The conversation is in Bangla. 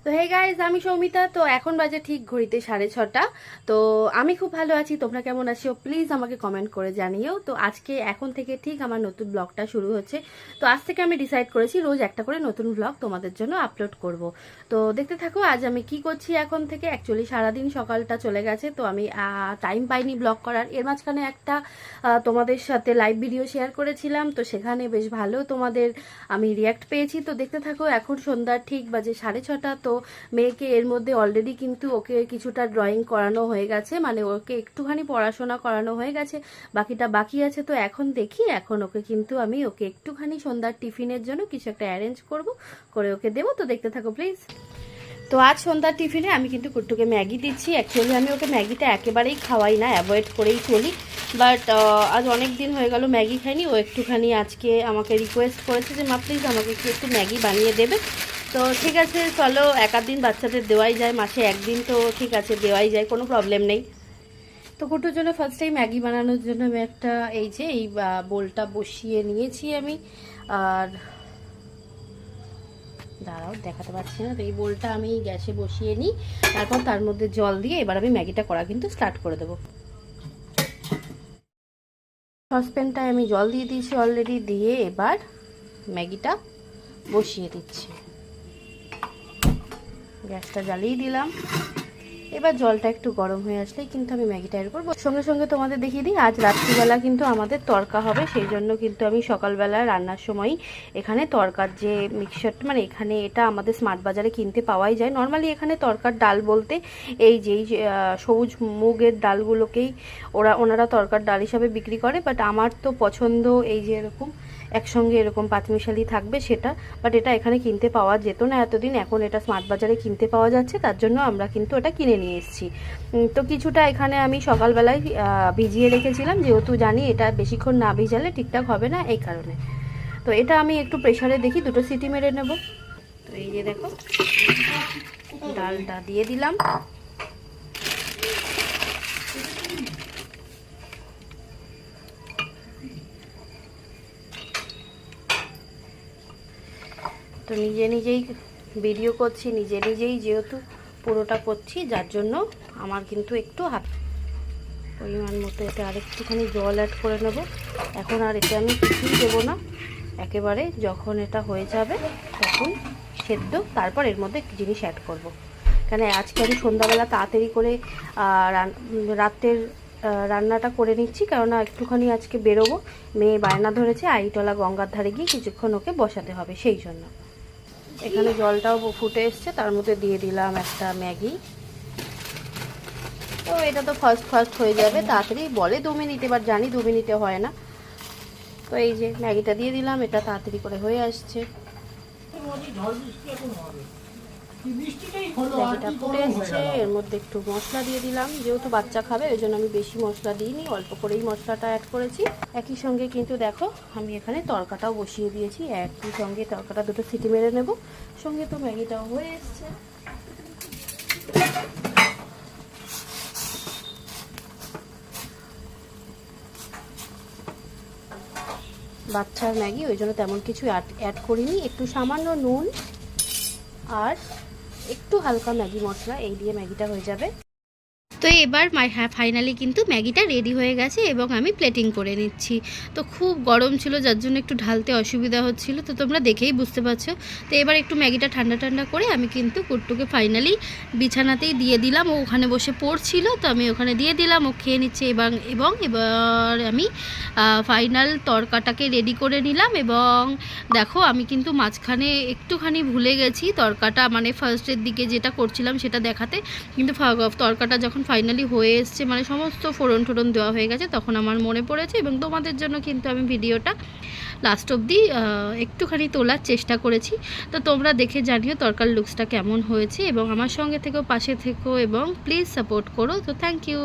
তো হে গাইজ, আমি সৌমিতা। তো এখন বাজে ঠিক ঘড়িতে 6:30। তো আমি খুব ভালো আছি, তোমরা কেমন আছো প্লিজ আমাকে কমেন্ট করে জানিও। তো আজকে এখন থেকে ঠিক আমার নতুন ব্লগটা শুরু হচ্ছে। তো আজ থেকে আমি ডিসাইড করেছি রোজ একটা করে নতুন ব্লগ তোমাদের জন্য আপলোড করব। তো দেখতে থাকো আজ আমি কি করছি এখন থেকে। অ্যাকচুয়ালি সারাদিন সকালটা চলে গেছে, তো আমি টাইম পাইনি ব্লগ করার। এর মাঝখানে একটা তোমাদের সাথে লাইভ ভিডিও শেয়ার করেছিলাম, তো সেখানে বেশ ভালো তোমাদের আমি রিয়াক্ট পেয়েছি। তো দেখতে থাকো, এখন সন্ধ্যা ঠিক বাজে 6:30। তো মেয়েকে এর মধ্যে অলরেডি কিন্তু ওকে কিছুটা ড্রয়িং করানো হয়ে গেছে, মানে ওকে একটুখানি পড়াশোনা করানো হয়ে গেছে, বাকিটা বাকি আছে। তো এখন দেখি, এখন ওকে কিন্তু আমি ওকে একটুখানি সন্ধ্যার টিফিনের জন্য কিছু একটা অ্যারেঞ্জ করে ওকে দেবো। তো দেখতে থাকো প্লিজ। তো আজ সন্ধ্যার টিফিনে আমি কিন্তু কুট্টুকে ম্যাগি দিচ্ছি। অ্যাকচুয়ালি আমি ওকে ম্যাগিটা একেবারেই খাওয়াই না, অ্যাভয়েড করেই চলি। বাট আজ অনেক দিন হয়ে গেল ম্যাগি খাইনি। ও একটুখানি আজকে আমাকে রিকোয়েস্ট করেছে যে মা প্লিজ আমাকে একটু ম্যাগি বানিয়ে দেবে। তো ঠিক আছে, চলো এক আধ দিন বাচ্চাদের দেওয়াই যায়, মাসে একদিন তো ঠিক আছে দেওয়াই যায়, কোনো প্রবলেম নেই। তো কুটুর জন্য ফার্স্ট টাইম ম্যাগি বানানোর জন্য আমি একটা এই বোলটা বসিয়ে নিয়েছি আমি। আর দাঁড়াও, দেখাতে পারছি না। তো এই বোলটা আমি গ্যাসে বসিয়ে নিই, তারপর তার মধ্যে জল দিয়ে এবার আমি ম্যাগিটা করা কিন্তু স্টার্ট করে দেবো। সসপ্যানটায় আমি জল দিয়ে দিয়েছি অলরেডি, দিয়ে এবার ম্যাগিটা বসিয়ে দিচ্ছি। গ্যাসটা জ্বালিয়ে দিলাম। এবার জলটা একটু গরম হয়ে আসলেই কিন্তু আমি ম্যাগিটা এর করবো। সঙ্গে সঙ্গে তোমাদের দেখিয়ে দিই, আজ রাত্রিবেলা কিন্তু আমাদের তড়কা হবে। সেই জন্য কিন্তু আমি সকালবেলা রান্নার সময় এখানে তড়কার যে মিক্সচারটা, মানে এখানে এটা আমাদের স্মার্ট বাজারে কিনতে পাওয়াই যায়। নর্মালি এখানে তড়কার ডাল বলতে এই যেই সবুজ মুগের ডালগুলোকেই ওনারা তড়কার ডাল হিসাবে বিক্রি করে। বাট আমার তো পছন্দ এই যে এরকম একসঙ্গে এরকম পাঁচমিশালি থাকবে সেটা। বাট এটা এখানে কিনতে পাওয়া যেত না এতদিন, এখন এটা স্মার্ট বাজারে কিনতে পাওয়া যাচ্ছে, তার জন্য আমরা কিন্তু এটা কিনে নিয়ে এসেছি। তো কিছুটা এখানে আমি সকালবেলায় ভিজিয়ে রেখেছিলাম, যেহেতু জানি এটা বেশিক্ষণ না ভিজালে ঠিকঠাক হবে না, এই কারণে। তো এটা আমি একটু প্রেশারে দেখি 2টো সিটি মেরে নেব। তো এই যে দেখো, ডালটা দিয়ে দিলাম। তো নিজে নিজেই ভিডিও করছি, নিজে নিজেই যেহেতু পুরোটা করছি, যার জন্য আমার কিন্তু একটু হাত পরিমাণ মতো এতে আরেকটুখানি জল অ্যাড করে নেব। এখন আর এতে আমি কিছুই দেবো না, একেবারে যখন এটা হয়ে যাবে তখন সেদ্ধ, তারপর এর মধ্যে জিনিস অ্যাড করব। কেন আজকে আমি সন্ধ্যাবেলা তাড়াতাড়ি করে রাতের রান্নাটা করে নিচ্ছি, কেননা একটুখানি আজকে বেরোবো। মেয়ে বায়না ধরেছে আইটলা গঙ্গার ধারে গিয়ে কিছুক্ষণ ওকে বসাতে হবে, সেই জন্য। এখানে জলটাও ফুটে এসছে, তার মধ্যে দিয়ে দিলাম একটা ম্যাগি। তো এটা তো ফার্স্ট হয়ে যাবে তাড়াতাড়ি, বলে 2 মিনিট, এবার জানি 2 মিনিটে হয় না। তো এই যে ম্যাগিটা দিয়ে দিলাম, এটা তাড়াতাড়ি করে হয়ে আসছে। ম্যাগিটা ফুটে এসছে, এর মধ্যে একটু মশলা দিয়ে দিলাম, যেহেতু বাচ্চা খাবে ওই জন্য আমি বেশি মশলা দিইনি, অল্প করেই মশলাটা অ্যাড করেছি। একই সঙ্গে কিন্তু দেখো আমি এখানে তড়কাটাও বসিয়ে দিয়েছি, একই সঙ্গে তড়কাটা 2টো সিটি মেরে নেব। সঙ্গে তো ম্যাগিটাও হয়ে এসছে। বাচ্চার ম্যাগি, ওই জন্য তেমন কিছু অ্যাড করিনি, একটু সামান্য নুন আর একটু হালকা ম্যাগি মশলা, এই দিয়ে ম্যাগিটা হয়ে যাবে। তো এবার ফাইনালি কিন্তু ম্যাগিটা রেডি হয়ে গেছে এবং আমি প্লেটিং করে নিচ্ছি। তো খুব গরম ছিল, যার জন্য একটু ঢালতে অসুবিধা হচ্ছিল, তো তোমরা দেখেই বুঝতে পারছো। তো এবার একটু ম্যাগিটা ঠান্ডা করে আমি কিন্তু কুট্টুকে ফাইনালি বিছানাতেই দিয়ে দিলাম। ও ওখানে বসে পড়ছিল, তো আমি ওখানে দিয়ে দিলাম, ও খেয়ে নিচ্ছে। এবং এবার আমি ফাইনাল তড়কাটাকে রেডি করে নিলাম। এবং দেখো আমি কিন্তু মাঝখানে একটুখানি ভুলে গেছি তড়কাটা, মানে ফার্স্টের দিকে যেটা করছিলাম সেটা দেখাতে, কিন্তু তড়কাটা যখন ফাইনালি হয়ে এসছে, মানে সমস্ত ফোড়ন দেওয়া হয়ে গেছে, তখন আমার মনে পড়েছে। এবং তোমাদের জন্য কিন্তু আমি ভিডিওটা লাস্ট অবধি একটুখানি তোলার চেষ্টা করেছি। তো তোমরা দেখে জানিও তরকার লুকসটা কেমন হয়েছে, এবং আমার সঙ্গে থেকেও পাশে থেকো এবং প্লিজ সাপোর্ট করো। তো থ্যাংক ইউ।